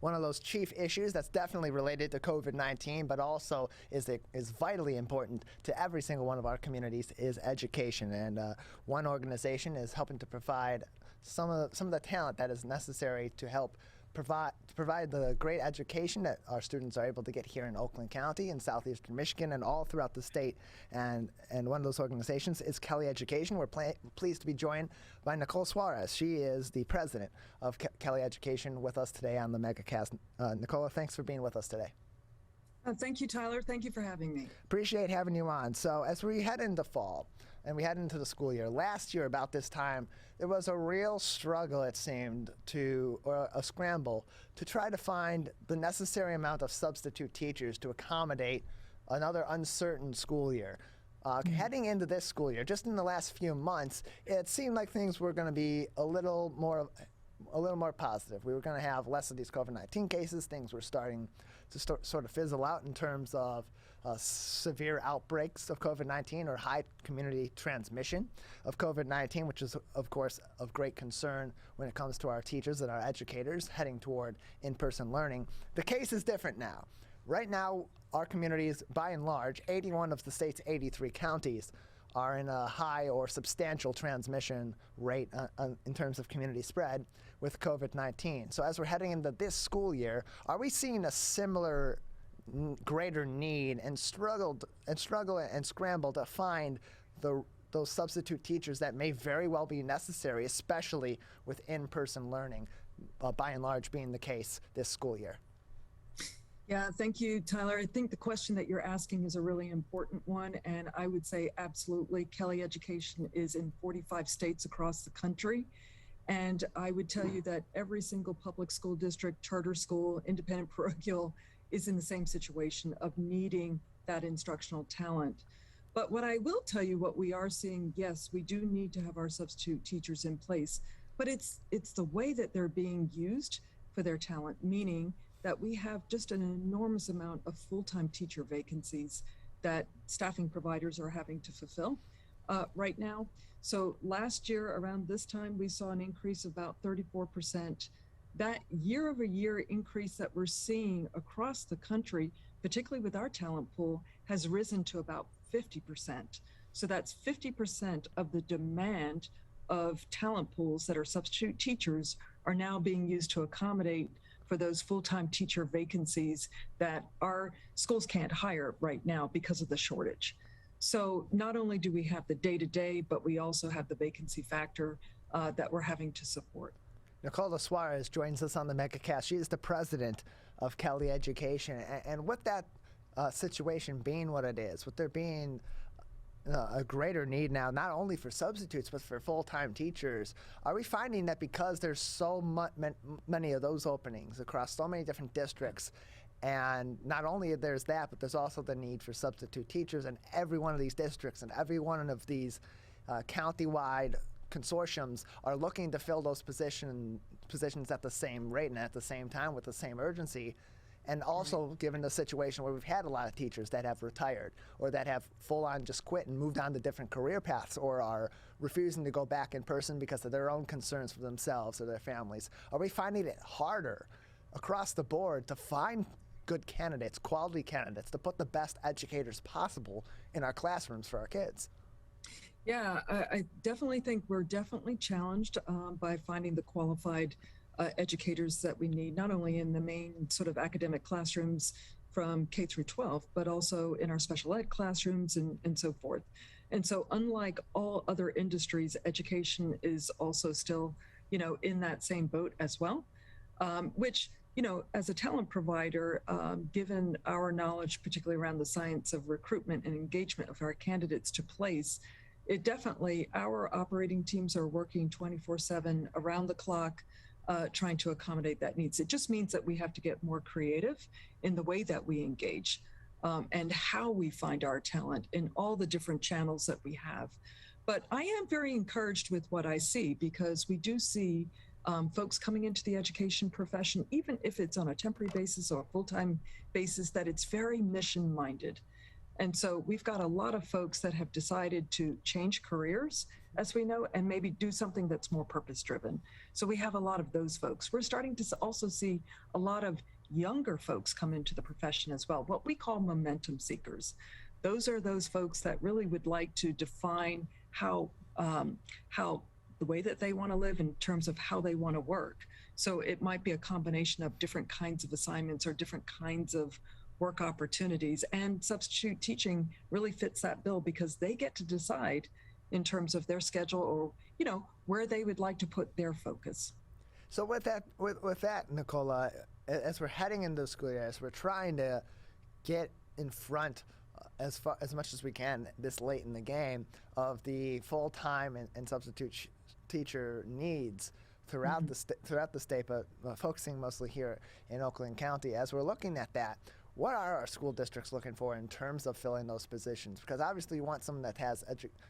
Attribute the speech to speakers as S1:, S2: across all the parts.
S1: one of those chief issues that's definitely related to COVID-19, but also is vitally important to every single one of our communities is education. And one organization is helping to provide some of the talent that is necessary to help provide the great education that our students are able to get here in Oakland County and southeastern Michigan and all throughout the state. And one of those organizations is Kelly Education. We're pleased to be joined by Nicola Soares. She is the president of Kelly Education with us today on the MegaCast. Nicola, thanks for being with us today.
S2: Thank you, Tyler. Thank you for having me.
S1: Appreciate having you on. So as we head into fall and we head into the school year, last year about this time, there was a real struggle, it seemed, or a scramble to try to find the necessary amount of substitute teachers to accommodate another uncertain school year. Heading into this school year, just in the last few months, it seemed like things were going to be a little more positive. We were going to have less of these COVID-19 cases. Things were starting to sort of fizzle out in terms of severe outbreaks of COVID-19 or high community transmission of COVID-19, which is, of course, of great concern when it comes to our teachers and our educators heading toward in-person learning. The case is different now. Right now, our communities, by and large, 81 of the state's 83 counties, are in a high or substantial transmission rate in terms of community spread with COVID-19. So as we're heading into this school year, are we seeing a similar greater need and struggle and scramble to find those substitute teachers that may very well be necessary, especially with in-person learning, by and large being the case this school year?
S2: Yeah, thank you, Tyler. I think the question that you're asking is a really important one, and I would say absolutely. Kelly Education is in 45 states across the country, and I would tell you that every single public school district, charter school, independent parochial is in the same situation of needing that instructional talent. But what I will tell you, what we are seeing, yes, we do need to have our substitute teachers in place, but it's the way that they're being used for their talent, meaning that we have just an enormous amount of full-time teacher vacancies that staffing providers are having to fulfill right now. So last year around this time, we saw an increase of about 34%. That year-over-year increase that we're seeing across the country, particularly with our talent pool, has risen to about 50%. So that's 50% of the demand of talent pools that are substitute teachers are now being used to accommodate for those full-time teacher vacancies that our schools can't hire right now because of the shortage. So not only do we have the day-to-day, but we also have the vacancy factor that we're having to support.
S1: Nicola Soares joins us on the MegaCast. She is the president of Kelly Education. And with that situation being what it is, with there being a greater need now, not only for substitutes, but for full-time teachers, are we finding that because there's so many of those openings across so many different districts, and not only there's that, but there's also the need for substitute teachers in every one of these districts and every one of these county-wide consortiums are looking to fill those positions at the same rate and at the same time with the same urgency? And also given the situation where we've had a lot of teachers that have retired or that have full-on just quit and moved on to different career paths or are refusing to go back in person because of their own concerns for themselves or their families, are we finding it harder across the board to find good candidates, quality candidates, to put the best educators possible in our classrooms for our kids?
S2: Yeah, I definitely think we're definitely challenged by finding the qualified educators that we need, not only in the main sort of academic classrooms from K through 12, but also in our special ed classrooms and so forth. And so unlike all other industries, education is also still, in that same boat as well, which, as a talent provider, given our knowledge, particularly around the science of recruitment and engagement of our candidates to place, it definitely, our operating teams are working 24/7 around the clock, trying to accommodate that needs. It just means that we have to get more creative in the way that we engage and how we find our talent in all the different channels that we have. But I am very encouraged with what I see, because we do see folks coming into the education profession, even if it's on a temporary basis or a full-time basis, that it's very mission-minded. And so we've got a lot of folks that have decided to change careers, as we know, and maybe do something that's more purpose driven. So we have a lot of those folks. We're starting to also see a lot of younger folks come into the profession as well, what we call momentum seekers. Those are those folks that really would like to define how the way that they want to live in terms of how they want to work. So it might be a combination of different kinds of assignments or different kinds of work opportunities, and substitute teaching really fits that bill because they get to decide in terms of their schedule or, where they would like to put their focus.
S1: So with that, Nicola, as we're heading into the school year, as we're trying to get in front as much as we can this late in the game of the full-time and substitute teacher needs throughout the state, but focusing mostly here in Oakland County, as we're looking at that, what are our school districts looking for in terms of filling those positions? Because obviously you want someone that has,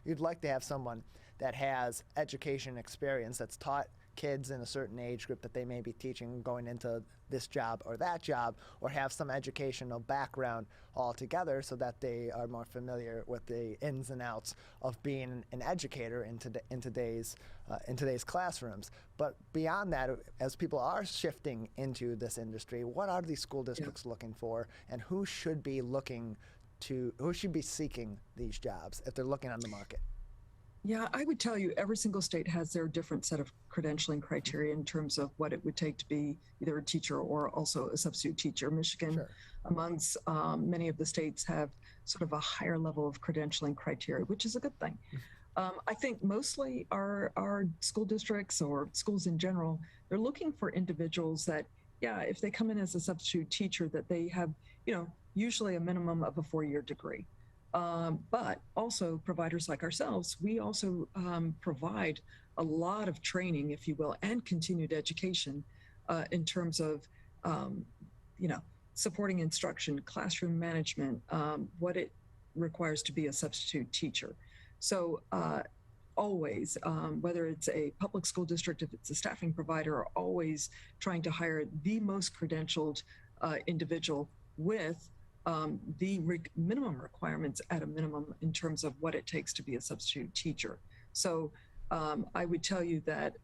S1: you'd like to have someone that has education experience, that's taught kids in a certain age group that they may be teaching going into this job or that job, or have some educational background altogether so that they are more familiar with the ins and outs of being an educator in today's classrooms. But beyond that, as people are shifting into this industry, what are these school districts looking for, and who should be seeking these jobs if they're looking on the market?
S2: Yeah, I would tell you every single state has their different set of credentialing criteria in terms of what it would take to be either a teacher or also a substitute teacher. Michigan, amongst many of the states, have sort of a higher level of credentialing criteria, which is a good thing. I think mostly our school districts or schools in general, they're looking for individuals that, if they come in as a substitute teacher, that they have, usually a minimum of a 4-year degree. But also providers like ourselves, we also provide a lot of training, if you will, and continued education in terms of, supporting instruction, classroom management, what it requires to be a substitute teacher. So always, whether it's a public school district, if it's a staffing provider, are always trying to hire the most credentialed individual with the minimum requirements at a minimum in terms of what it takes to be a substitute teacher. So I would tell you that,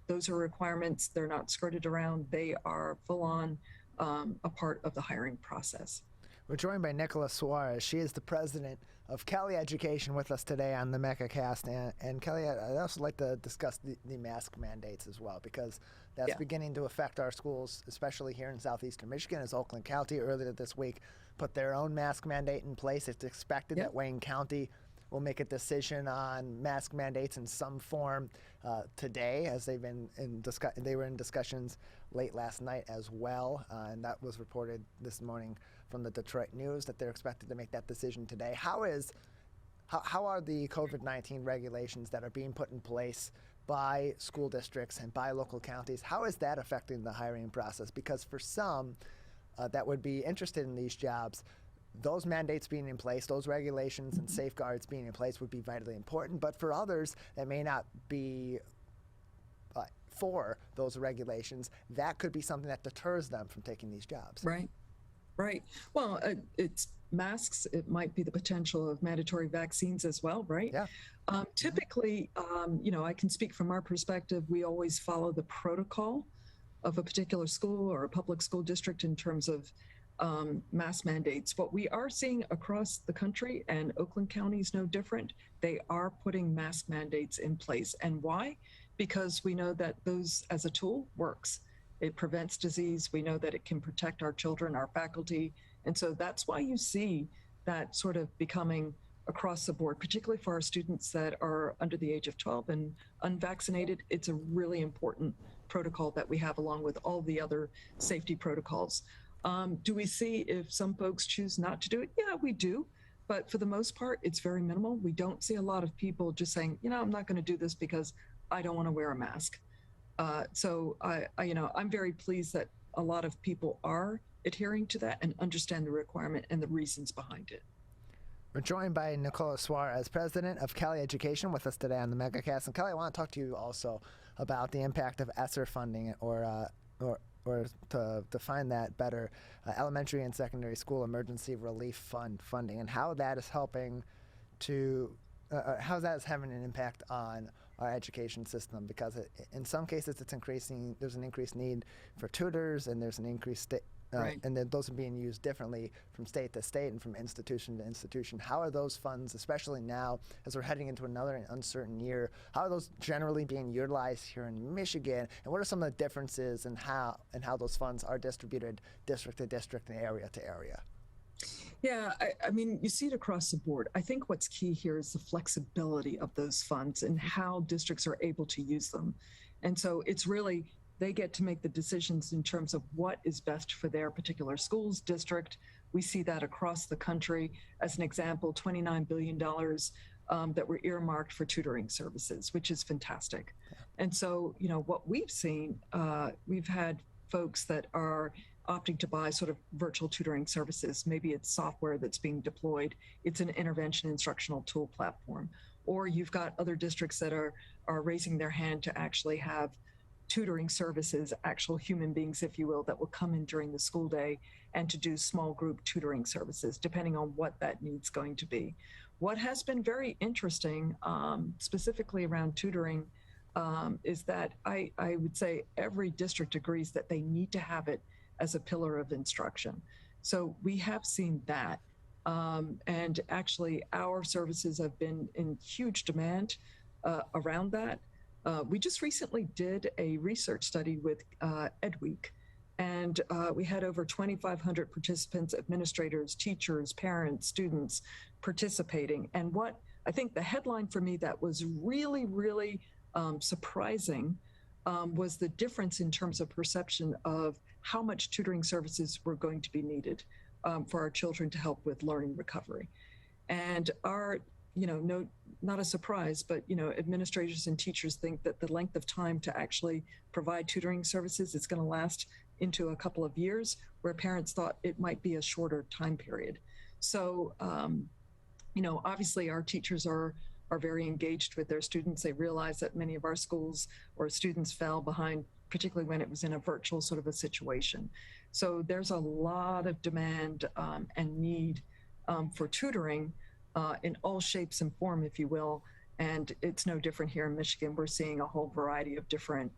S2: those are requirements. They're not skirted around. They are full on a part of the hiring process.
S1: We're joined by Nicola Soares. She is the president of Kelly Education with us today on the MECAcast. And Kelly, I'd also like to discuss the mask mandates as well, because that's beginning to affect our schools, especially here in southeastern Michigan, as Oakland County earlier this week put their own mask mandate in place. It's expected that Wayne County will make a decision on mask mandates in some form today, as they were in discussions late last night as well, and that was reported this morning from the Detroit News that they're expected to make that decision today. How are the COVID-19 regulations that are being put in place by school districts and by local counties, how is that affecting the hiring process? Because for some that would be interested in these jobs, those mandates being in place, those regulations and safeguards being in place would be vitally important. But for others that may not be for those regulations, that could be something that deters them from taking these jobs.
S2: Right. Well, it's masks. It might be the potential of mandatory vaccines as well, right?
S1: Yeah.
S2: Typically, I can speak from our perspective. We always follow the protocol of a particular school or a public school district in terms of mask mandates. What we are seeing across the country, and Oakland County is no different, they are putting mask mandates in place. And why? Because we know that those as a tool works. It prevents disease. We know that it can protect our children, our faculty. And so that's why you see that sort of becoming across the board, particularly for our students that are under the age of 12 and unvaccinated. It's a really important protocol that we have along with all the other safety protocols. Do we see if some folks choose not to do it? Yeah, we do. But for the most part, it's very minimal. We don't see a lot of people just saying, I'm not going to do this because I don't want to wear a mask. So I'm very pleased that a lot of people are adhering to that and understand the requirement and the reasons behind it.
S1: We're joined by Nicola Soares, president of Kelly Education, with us today on the MECAcast. And Kelly, I want to talk to you also about the impact of ESSER funding or or to define that better, elementary and secondary school emergency relief fund funding, and how that is helping to how that is having an impact on our education system, because in some cases there's an increased need for tutors, and there's an increased
S2: Right.
S1: and then those are being used differently from state to state and from institution to institution. How are those funds, especially now as we're heading into another uncertain year, how are those generally being utilized here in Michigan, and what are some of the differences in how those funds are distributed district to district and area to area?
S2: Yeah, I mean, you see it across the board. I think what's key here is the flexibility of those funds and how districts are able to use them. And so it's really, they get to make the decisions in terms of what is best for their particular schools, district. We see that across the country. As an example, $29 billion that were earmarked for tutoring services, which is fantastic. And so, you know, what we've seen, we've had folks that are opting to buy sort of virtual tutoring services. Maybe it's software that's being deployed. It's an intervention instructional tool platform. Or you've got other districts that are raising their hand to actually have tutoring services, actual human beings, if you will, that will come in during the school day and to do small group tutoring services, depending on what that need's going to be. What has been very interesting, specifically around tutoring, is that I would say every district agrees that they need to have it as a pillar of instruction. So we have seen that. And actually, our services have been in huge demand around that. We just recently did a research study with EdWeek, and we had over 2,500 participants, administrators, teachers, parents, students participating. And what I think the headline for me that was really, really surprising was the difference in terms of perception of how much tutoring services were going to be needed for our children to help with learning recovery. And our, you know, no, not a surprise, but, you know, administrators and teachers think that the length of time to actually provide tutoring services is going to last into a couple of years, where parents thought it might be a shorter time period. So, you know, obviously our teachers are very engaged with their students. They realize that many of our schools or students fell behind, particularly when it was in a virtual sort of a situation. So there's a lot of demand and need for tutoring in all shapes and form, if you will. And it's no different here in Michigan. We're seeing a whole variety of different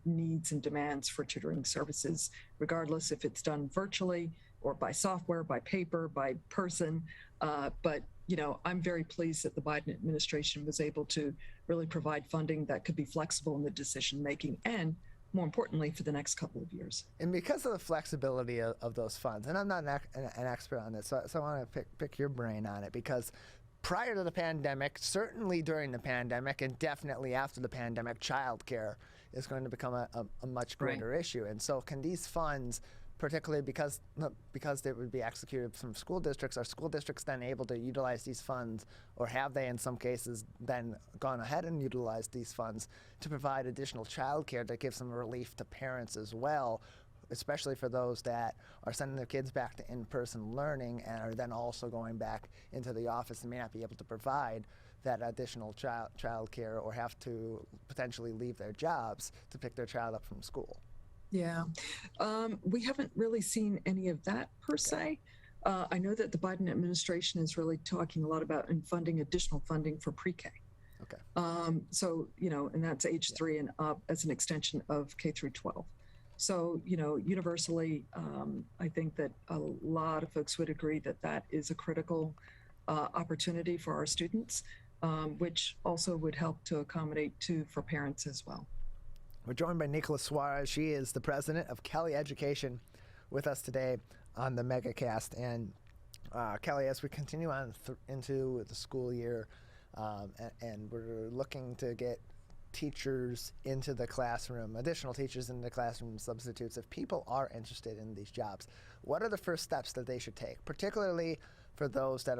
S2: needs and demands for tutoring services, regardless if it's done virtually or by software, by paper, by person. But you know, I'm very pleased that the Biden administration was able to really provide funding that could be flexible in the decision making, and more importantly, for the next couple of years.
S1: And because of the flexibility of those funds, and I'm not an expert on this, so I want to pick your brain on it, because prior to the pandemic, certainly during the pandemic, and definitely after the pandemic, childcare is going to become a much greater issue. And so can these funds, particularly because they would be executed from school districts, are school districts then able to utilize these funds, or have they in some cases then gone ahead and utilized these funds to provide additional childcare that gives some relief to parents as well, especially for those that are sending their kids back to in-person learning and are then also going back into the office and may not be able to provide that additional child care, or have to potentially leave their jobs to pick their child up from school?
S2: Yeah, we haven't really seen any of that per se. I know that the Biden administration is really talking a lot about funding additional funding for PreK.
S1: Okay.
S2: So, you know, and that's age 3 and up as an extension of K through 12. So, you know, universally, I think that a lot of folks would agree that that is a critical opportunity for our students, which also would help to accommodate too for parents as well.
S1: We're joined by Nicola Soares. She is the president of Kelly Education, with us today on the MegaCast. And Kelly, as we continue on into the school year, and we're looking to get teachers into the classroom, additional teachers in the classroom, substitutes, if people are interested in these jobs, what are the first steps that they should take, particularly for those that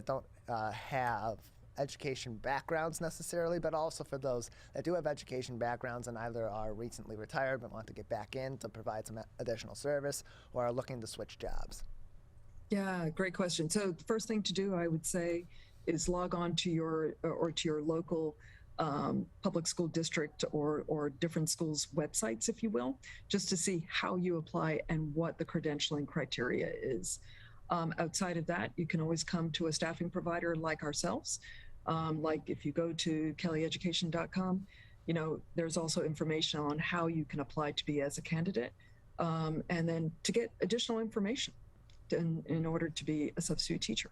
S1: don't have education backgrounds necessarily, but also for those that do have education backgrounds and either are recently retired but want to get back in to provide some additional service, or are looking to switch jobs?
S2: Yeah, great question. So the first thing to do, I would say, is log on to your local public school district or different schools' websites, if you will, just to see how you apply and what the credentialing criteria is. Outside of that, you can always come to a staffing provider like ourselves. Like if you go to kellyeducation.com, there's also information on how you can apply to be as a candidate, and then to get additional information in order to be a substitute teacher.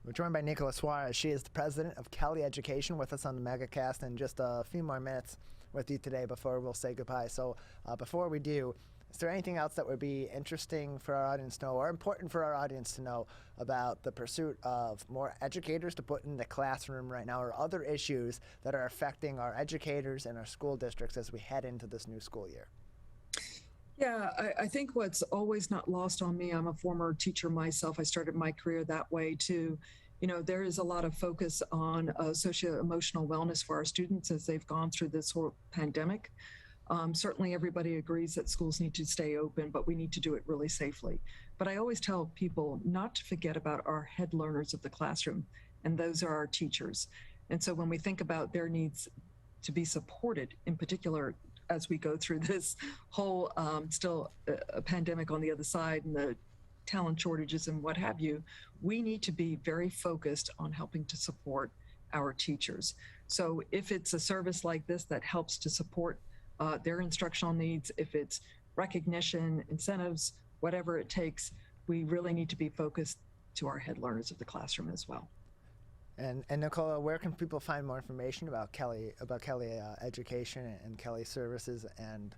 S1: We're joined by Nicola Soares. She is the president of Kelly Education, with us on the MegaCast, and just a few more minutes with you today before we'll say goodbye. So before we do, is there anything else that would be interesting for our audience to know, or important for our audience to know, about the pursuit of more educators to put in the classroom right now, or other issues that are affecting our educators and our school districts as we head into this new school year?
S2: Yeah, I think what's always not lost on me, I'm a former teacher myself. I started my career that way too. There is a lot of focus on socio-emotional wellness for our students as they've gone through this whole pandemic. Certainly everybody agrees that schools need to stay open, but we need to do it really safely. But I always tell people not to forget about our head learners of the classroom, and those are our teachers. And so when we think about their needs to be supported, in particular, as we go through this whole still a pandemic on the other side and the talent shortages and what have you, we need to be very focused on helping to support our teachers. So if it's a service like this that helps to support their instructional needs, if it's recognition, incentives, whatever it takes, we really need to be focused to our head learners of the classroom as well.
S1: And Nicola, where can people find more information about Kelly Education and Kelly Services, and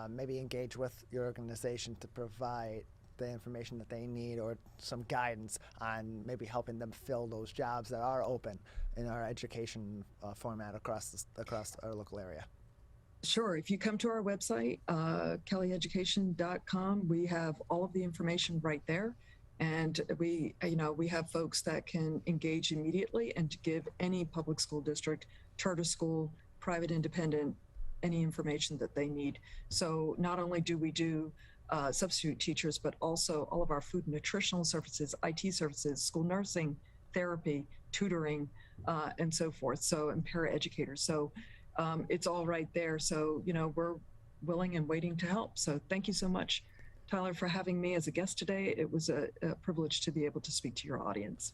S1: maybe engage with your organization to provide the information that they need, or some guidance on maybe helping them fill those jobs that are open in our education format across our local area?
S2: Sure. If you come to our website, kellyeducation.com, we have all of the information right there. And we have folks that can engage immediately and to give any public school district, charter school, private independent, any information that they need. So not only do we do substitute teachers, but also all of our food and nutritional services, IT services, school nursing, therapy, tutoring, and so forth. So, and paraeducators. So it's all right there. So, we're willing and waiting to help. So thank you so much, Tyler, for having me as a guest today. It was a privilege to be able to speak to your audience.